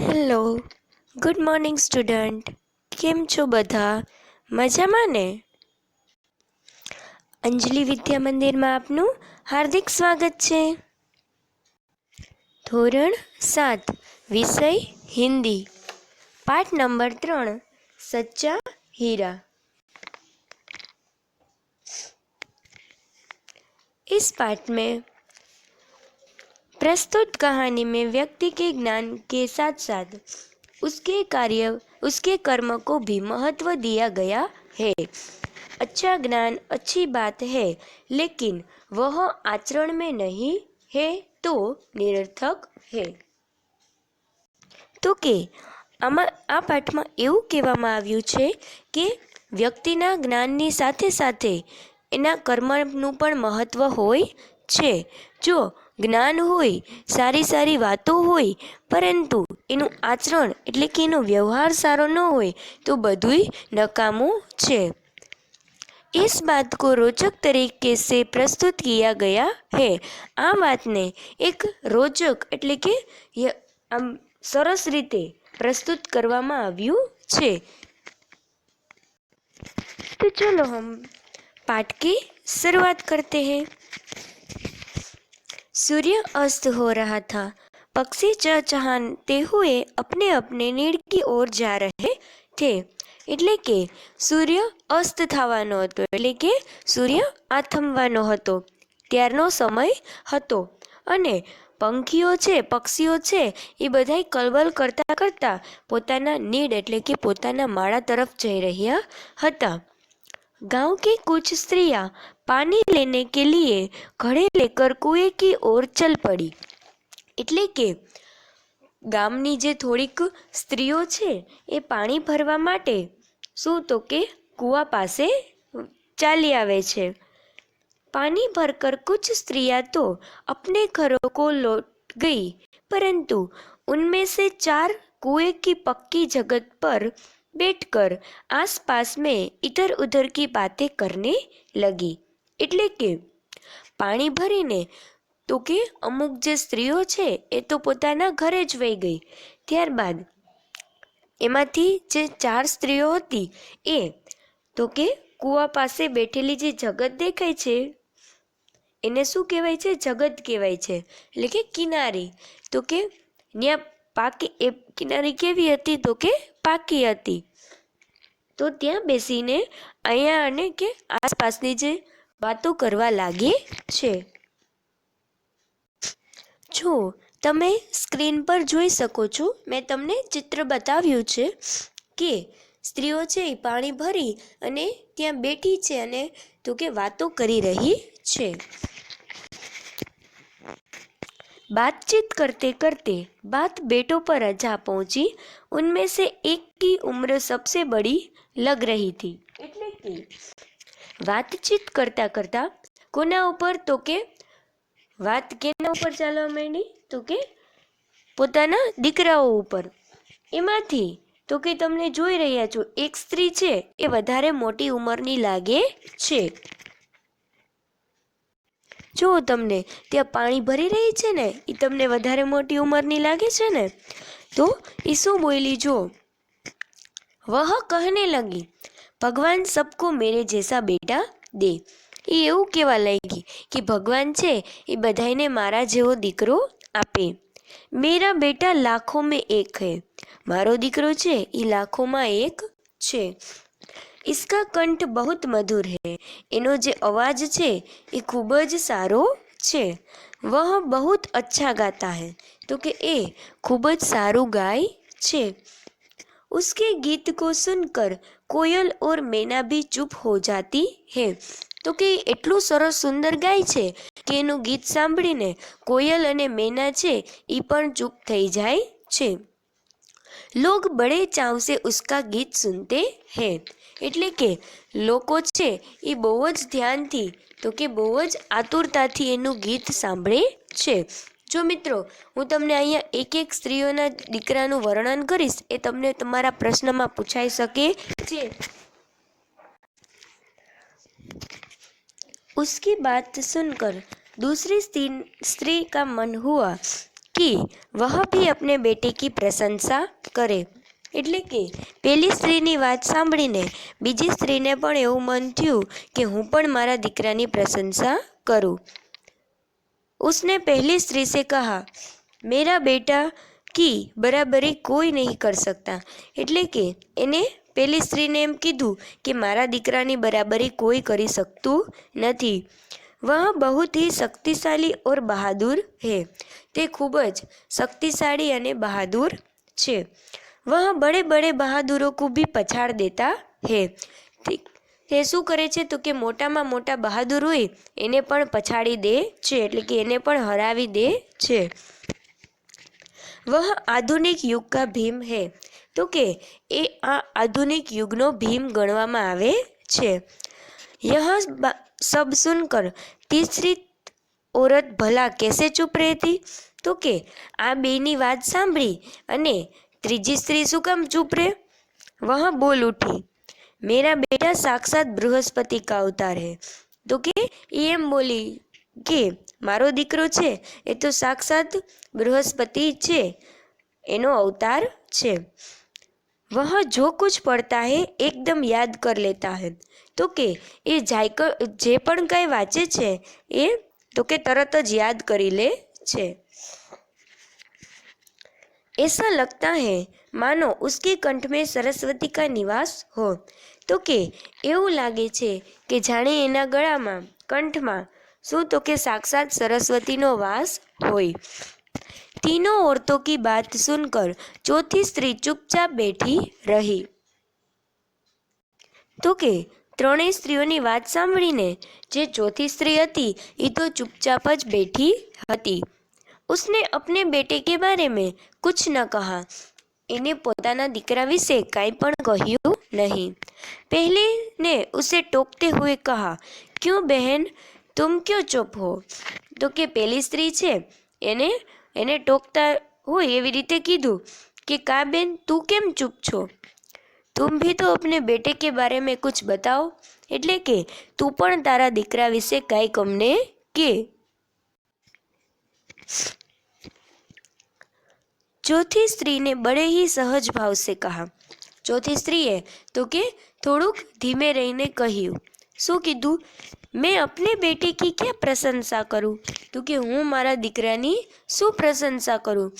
Hello, good morning student. કેમ છો બધા? મજામાં ને? અંજલિ વિદ્યા મંદિરમાં આપનું હાર્દિક સ્વાગત છે. ધોરણ 7, વિષય हिंदी, पाठ नंबर 3, सच्चा हीरा। इस पाठ में प्रस्तुत कहानी में व्यक्ति के ज्ञान के साथ साथ उसके कार्य, उसके कर्म को भी महत्व दिया गया है। अच्छा ज्ञान अच्छी बात है, लेकिन वह आचरण में नहीं है तो निरर्थक है। तो के આ પાઠમાં એવું કહેવામાં આવ્યું છે કે વ્યક્તિના જ્ઞાનની સાથે સાથે એના કર્મનું પણ મહત્ત્વ હોય છે. જો જ્ઞાન હોય, સારી વાતો હોય, પરંતુ એનું આચરણ એટલે કે એનો વ્યવહાર સારો ન હોય તો બધુંય નકામું છે। इस बात को रोचक तरीके से प्रस्तुत किया गया है। आ बात ने एक रोचक એટલે કે આમ સરસ રીતે प्रस्तुत કરવામાં આવ્યું છે। तो चलो हम पाठ की शुरुआत करते हैं। सूर्य अस्त हो रहा था। पक्षी चहचहाते हुए अपने अपने नीड की ओर जा रहे थे। એટલે કે સૂર્ય અસ્ત થવાનો હતો, એટલે કે સૂર્ય આથમવાનો હતો, ત્યારનો સમય હતો અને પક્ષીઓ છે એ બધાય કલબલ કરતા કરતા પોતાના નીડ એટલે કે પોતાના માળા તરફ જઈ રહ્યા હતા। गांव की कुछ स्त्रियां पानी लेने के लिए घड़े लेकर कुएं की ओर चल पड़ी। એટલે કે ગામની જે થોડીક સ્ત્રીઓ છે એ પાણી ભરવા માટે શું તો કે કૂવા પાસે ચાલી આવે છે। पानी भरकर कुछ स्त्रियां तो अपने घरों को लौट गई, परंतु उनमें से 4 कुएं की पक्की जगह पर बैठकर आसपास में इधर उधर की बातें करने लगी। એટલે કે પાણી ભરીને તો કે અમુક જે સ્ત્રીઓ છે એ તો પોતાના ઘરે જ વહી ગઈ। ત્યારબાદ એમાંથી જે 4 સ્ત્રીઓ હતી એ તો કે કૂવા પાસે બેઠેલી જે જગત દેખાય છે એને શું કહેવાય છે? જગત કહેવાય છે, એટલે કે કિનારી। તો કે ત્યાં પાકી એ કિનારી કેવી હતી? તો કે પાકી હતી। તો ત્યાં બેસીને અહીંયા અને કે આસપાસની જે વાતો કરવા લાગે છે। જો તમે સ્ક્રીન પર જોઈ શકો છો, મેં તમને ચિત્ર બતાવ્યું છે કે સ્ત્રીઓ છે એ પાણી ભરી અને ત્યાં બેઠી છે અને તો કે વાતો કરી રહી છે। बातचीत करते करते बात बेटों पर जा पहुंची। उनमें से एक की उम्र सबसे बड़ी लग रही थी। એટલે કે વાતચીત કરતા કરતા કોના ઉપર? તો કે વાત કેના ઉપર ચાલવા માંડી? તો કે પોતાના દીકરાઓ ઉપર। એમાંથી તો કે તમને જોઈ રહ્યા છો એક સ્ત્રી છે એ વધારે મોટી ઉંમરની લાગે છે। જો તમને ત્યાં પાણી ભરી રહી છે ને એ તમને વધારે મોટી ઉંમરની લાગે છે ને, તો એ શું બોલી? જો वह कहने लगी, भगवान सबको मेरे जैसा बेटा दे। એ એવું કહેવા લાગી કે ભગવાન છે એ બધાને મારા જેવો દીકરો આપે। मेरा बेटा लाखों में एक है। મારો દીકરો છે એ લાખોમાં એક છે। इसका कंठ बहुत मधुर है। એનો જે અવાજ છે એ ખૂબ જ સારો છે। वह बहुत अच्छा गाता है। તો કે એ ખૂબ જ સારું ગાય છે। उसके गीत को सुनकर कोयल और मैना भी चुप हो जाती है। તો કે એટલું સરસ સુંદર ગાય છે કે એનું ગીત સાંભળીને કોયલ અને મેના છે એ પણ ચૂપ થઈ જાય છે। लोग बड़े चाव से उसका गीत सुनते हैं। એટલે કે લોકો છે એ બહુ જ ધ્યાનથી તો કે બહુ જ આતુરતાથી એનું ગીત સાંભળે છે। જો મિત્રો હું તમને અહીંયા એક એક સ્ત્રીઓના દીકરાનું વર્ણન કરીશ એ તમને તમારા પ્રશ્નમાં પૂછાઈ શકે છે। उसकी बात सुनकर दूसरी स्त्री का मन हुआ कि वह भी अपने बेटे की प्रशंसा करे। એટલે કે પેલી સ્ત્રીની વાત સાંભળીને બીજી સ્ત્રીને પણ એવું મન થયું કે હું પણ મારા દીકરાની પ્રશંસા કरूं। उसने पहली स्त्री से कहा, मेरा बेटा की बराबरी કોઈ નહીં કર सकता। એટલે કે એને પેલી સ્ત્રીને એમ કીધું કે મારા દીકરાની બરાબરી કોઈ કરી શકતું નથી। वह बहुत ही शक्तिशाली और बहादुर है। તે ખૂબ જ શક્તિશાળી અને બહાદુર છે। वह बड़े बड़े बहादुरों को भी पछाड़ देता है। તે શું કરે છે તો કે મોટામાં મોટા બહાદુર હોય એને પણ પછાડી દે છે, એટલે કે એને પણ હરાવી દે છે। वह आधुनिक युग का भीम है। તો કે એ આ આધુનિક યુગનો ભીમ ગણવામાં આવે છે। यह सब सुनकर तीसरी औरत भला कैसे चुप रहती। તો કે આ બેની વાત સાંભળી અને ત્રીજી સ્ત્રી શું કામ ચૂપ રહે। वह बोल उठी, मेरा बेटा साक्षात बृहस्पति का अवतार है। तो કે એ એમ બોલી કે મારો દીકરો છે એ તો સાક્ષાત બૃહસ્પતિ છે, એનો અવતાર છે। वह जो कुछ पढ़ता है एकदम याद कर लेता है। तो કે એ જે પણ કંઈ વાંચે છે એ તો કે તરત જ યાદ કરી લે છે। ऐसा लगता है मानो उसके कंठ में सरस्वती का निवास हो। तो કે એવું લાગે છે કે જાણે એના ગળામાં કંઠમાં શું તો કે સાક્ષાત સરસ્વતીનો વાસ હોય। तीनों औरतों की बात सुनकर चौथी स्त्री चुपचाप बैठी रही। तो કે ત્રણેય સ્ત્રીઓની વાત સાંભળીને જે ચોથી સ્ત્રી હતી એ તો ચૂપચાપ જ બેઠી હતી। उसने अपने बेटे के बारे में कुछ न कहा। એને પોતાના દીકરા વિશે કાંઈ પણ કહ્યું नहीं। पहले ने उसे टोकते हुए कहा, क्यों बहन तुम क्यों चुप हो। तो કે પેલી સ્ત્રી છે એને ટોકતા હોય એવી રીતે કીધું કે કા બેન તું કેમ ચૂપ છો। तुम भी तो अपने बेटे के बारे में कुछ बताओ। એટલે કે તું પણ તારા દીકરા વિશે કાંઈક અમને કે। चौथी स्त्री ने बड़े ही सहज भाव से कहा। चौथी स्त्रीए तो के थोड़ुक धीमे रहीने કહ્યું। શું કીધું? मैं अपने बेटे की क्या प्रशंसा करूं। तो कि हूँ मारा दीकरानी शू प्रशंसा करूं।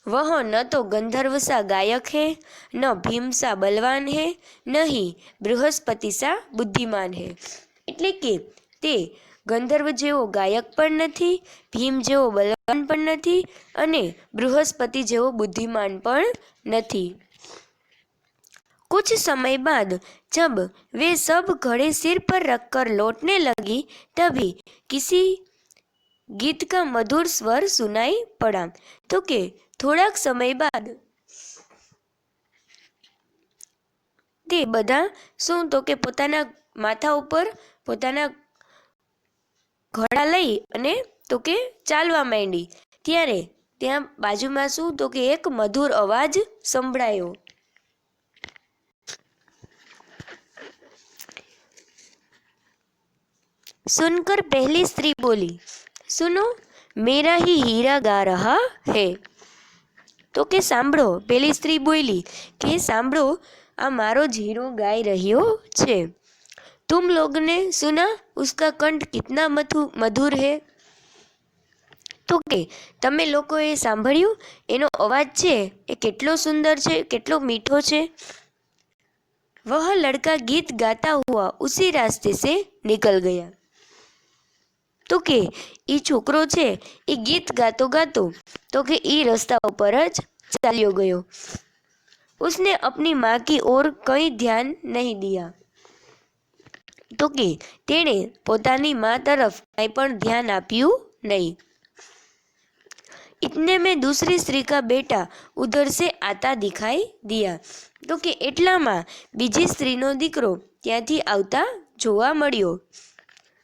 वह न तो गंधर्व सा गायक है, न भीम सा बलवान है, न ही बृहस्पति सा बुद्धिमान है। એટલે કે તે ગંધર્વ જેવો ગાયક પણ નથી, ભીમ જેવો બલવાન પણ નથી અને બૃહસ્પતિ જેવો બુદ્ધિમાન પણ નથી। कुछ समय बाद जब वे सब घड़े सिर पर रखकर लौटने लगी तभी किसी गीत का मधुर स्वर सुनाई पड़ा। तो के थोड़ा समय बाद તે બધા શું તો કે પોતાના માથા ઉપર પોતાના ઘોડા લઈ અને તો કે ચાલવા માંડી ત્યારે ત્યાં બાજુમાં શું તો કે એક મધુર અવાજ સંભળાયો। सुनकर पहली स्त्री बोली, सुनो मेरा ही हीरा गा रहा है। तो के सांभळो पहली स्त्री बोली कि सांभळो आ मारो हीरो गाई रह्यो छे। तुम लोग ने सुना उसका कंठ कितना मधुर है। तो के तमे लोकोए सांभळ्યું एनो अवाज छे ए केटलो सुंदर छे, केटलो मीठो छे। वह लड़का गीत गाता हुआ उसी रास्ते से निकल गया। तो के ई छोकरो छे ए गीत गातो गातो तो के ई रस्ता पर ज चाल्यो गयो। उसने अपनी माँ की ओर कहीं ध्यान नहीं दिया। तो के तेणे पोतानी माँ तरफ कहीं पण ध्यान आप्યું नहीं। इतने में दूसरी स्त्री का बेटा उधर से आता दिखाई दिया। तो के एटला में बीजी स्त्री नो दीकरो त्यांथी आवता जोवा मळ्यो।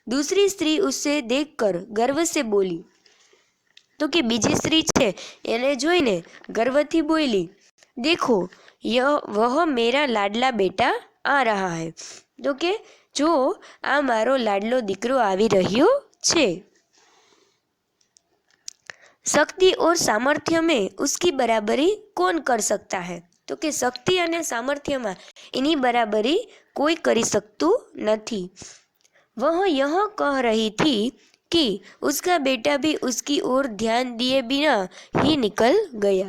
दूसरी स्त्री उससे देखकर गर्व से बोली। तो कि बीजी स्त्री छे एने जोईने गर्वथी बोली, देखो वह मेरा लाडला बेटा आ रहा है। तो कि जो आ मारो लाडलो दीकरो आवी रह्यो छे। शक्ति और सामर्थ्य में उसकी बराबरी कौन कर सकता है? तो कि शक्ति અને સામર્થ્યમાં એની બરાબરી કોઈ કરી શકતું નથી। वह यह कह रही थी कि उसका बेटा भी उसकी ओर ध्यान दिए बिना ही निकल गया।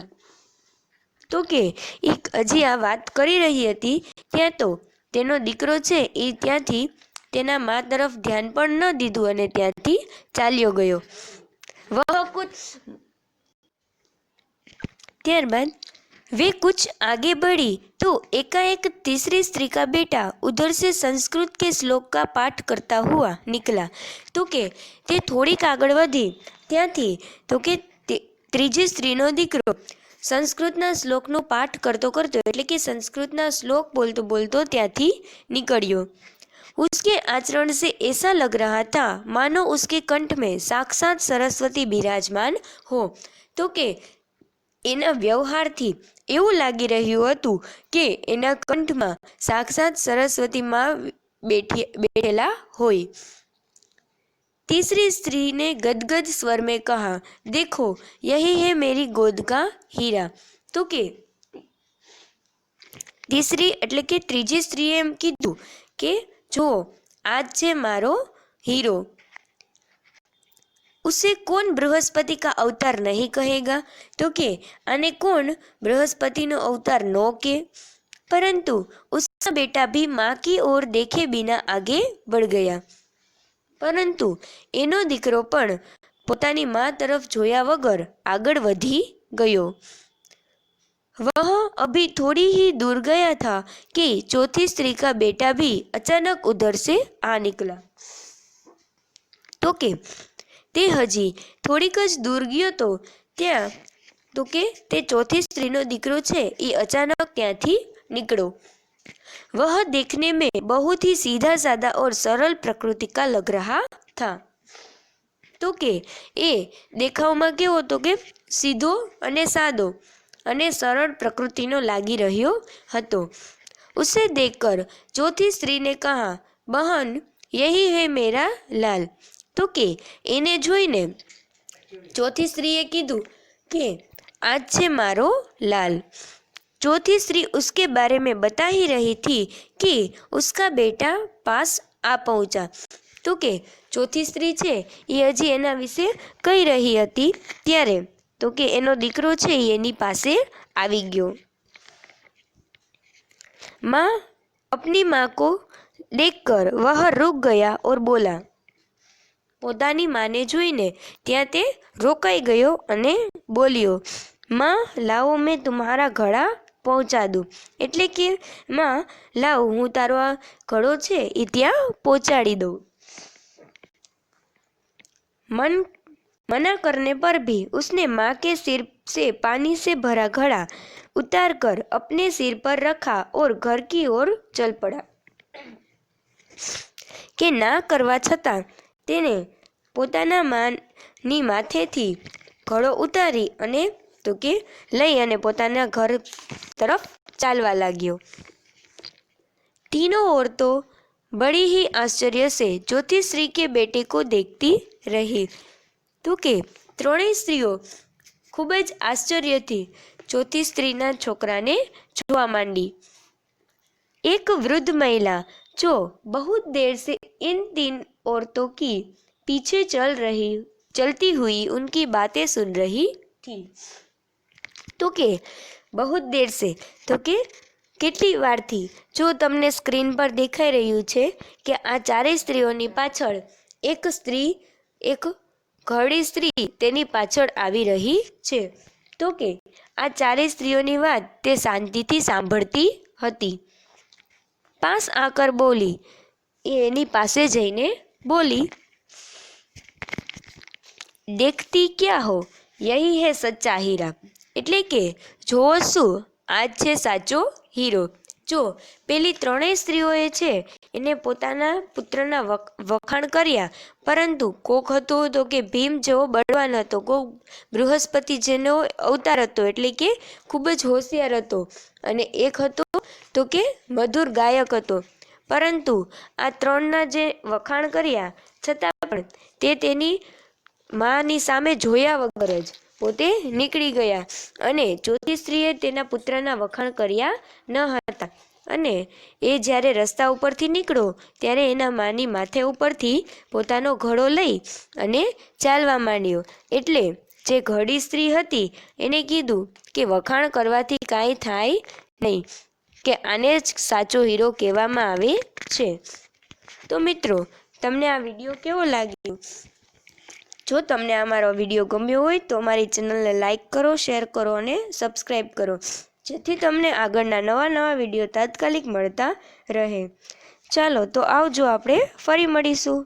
तो के एक हजी आ बात करी रही थी त्या तो तेनो दीकरो छे ए त्यांथी तेना माँ तरफ ध्यान पण न दीधुं अने त्यांथी चाल्यो गयो। वह कुछ त्यारबाद वे कुछ आगे बढ़ी तो एकाएक तीसरी स्त्री का बेटा उधर से संस्कृत के श्लोक का पाठ करता हुआ निकला। तो के ते थोड़ीक आगळ वधी त्यांथी तो के त्रीजी स्त्रीनो दीकरो संस्कृतना श्लोकनो पाठ करतो करतो एटले के संस्कृतना श्लोक बोलतो बोलतो त्यांथी निकळ्यो। उसके आचरण से ऐसा लग रहा था मानो उसके कंठ में साक्षात सरस्वती विराजमान हो। तो के एना व्यवहारथी एवुं लागी रह्युं हतुं के एना कंठमां साक्षात सरस्वती मां बैठेला होय। तीसरी स्त्री ने गदगद स्वर में कहा, देखो यही है मेरी गोद का हीरा। तो के तीसरी एटले के त्रीजी स्त्रीए एम कीधुं के जो आज छे मारो हीरो। उसे कौन बृहस्पति का अवतार नहीं कहेगा? तो के आने कौन बृहस्पति नो अवतार नो के? परंतु उसका बेटा भी माँ की ओर देखे बिना आगे बढ़ गया। परंतु एनो दीकरो पण पोतानी माँ तरफ जोया वगर आगळ वधी गयो। वह अभी थोड़ी ही दूर गया था कि चौथी स्त्री का बेटा भी अचानक उधर से आ निकला। तो के ते हजी थोड़ीक ज दूर गयो तो त्या तो के ते चौथी स्त्रीनो दीकरो छे ए अचानक त्यांथी निकळ्यो। वह देखने में बहुत ही सीधा साधा और सरल प्रकृति का लग रहा था। तो के ए देखावमां केवो तो के सीधो अने सादो अने सरल प्रकृतिनो लागी रह्यो हतो। उसे देखकर चौथी स्त्री ने कहा, बहन यही है मेरा लाल। तो के एने जोईने चौथी स्त्रीए कीधुं के आज छे मारो लाल। चौथी स्त्री उसके बारे में बता ही रही थी कि उसका बेटा पास आ पहुंचा। तो के चौथी स्त्री छे ये हजी एना विषे कही रही हती त्यारे तो के एनो दीकरो छे एनी पासे आवी गयो। माँ अपनी माँ को देखकर वह रुक गया और बोला। पोतानी माने जोईने त्यां ते रोकाई गयो अने बोल्यो, माँ लाओ मैं तुम्हारा घड़ा पहोंचा दूँ। एटले के माँ लाओ हूँ तारो आ घड़ो छे ए त्यां पहोंचाड़ी दऊं। मना करने पर भी उसने माँ के सिर से पानी से भरा घड़ा उतार कर अपने सिर पर रखा और घर की ओर चल पड़ा। के ना करवा छतां तेने पोताना मानी माथेथी घड़ो उतारी अने तो के लई अने पोताना घर तरफ चालवा लाग्यो। तीनों औरतों बड़ी ही आश्चर्य से चौथी स्त्री के बेटे को देखती रही। तो के त्रणेय स्त्रीओ खूब ज आश्चर्यथी चौथी स्त्रीना छोकराने जोवा मांडी। एक वृद्ध महिला जो बहुत देर से इन तीन औरतों की पीछे चलती हुई उनकी बातें सुन रही थी। तो के बहुत देर से तो के કેટલી વારથી જો તમને સ્ક્રીન પર દેખાઈ રહ્યું છે કે આ ચારેય સ્ત્રીઓની પાછળ એક સ્ત્રી એક ઘરડી સ્ત્રી તેની પાછળ આવી રહી છે। તો કે આ ચારેય સ્ત્રીઓની વાત તે શાંતિથી સાંભળતી હતી। પાસ આકર બોલી એ એની પાસે જઈને બોલી, देखती क्या हो यही है सच्चा हीरा। એટલે કે જોવો શું આજ છે સાચો હીરો। જો પેલી ત્રણેય સ્ત્રીઓએ છે એને પોતાના પુત્રના વખાણ કર્યા, પરંતુ કોક હતો તો કે ભીમ જેવો બળવાન હતો, કોક બૃહસ્પતિ જેનો અવતાર હતો એટલે કે ખૂબ જ હોશિયાર હતો, અને એક હતો તો કે મધુર ગાયક હતો। પરંતુ આ ત્રણના જે વખાણ કર્યા છતાં પણ તે તેની માની સામે જોયા વગર જ પોતે નીકળી ગયા અને ચોથી સ્ત્રીએ તેના પુત્રના વખાણ કર્યા ન હતા અને એ જ્યારે રસ્તા ઉપરથી નીકળ્યો ત્યારે એના માની માથે ઉપરથી પોતાનો ઘડો લઈ અને ચાલવા માંડ્યો. એટલે જે ઘરડી સ્ત્રી હતી એને કીધું કે વખાણ કરવાથી કાંઈ થાય નહીં, કે આને જ સાચો હીરો કહેવામાં આવે છે. તો મિત્રો, તમને આ વિડીયો કેવો લાગ્યો? જો તમને અમારો વિડીયો ગમ્યો હોય તો અમારી ચેનલને લાઈક કરો, શેર કરો અને સબસ્ક્રાઈબ કરો, જેથી તમને આગળના નવા વિડીયો તાત્કાલિક મળતા રહે. ચાલો તો આવજો, આપણે ફરી મળીશું.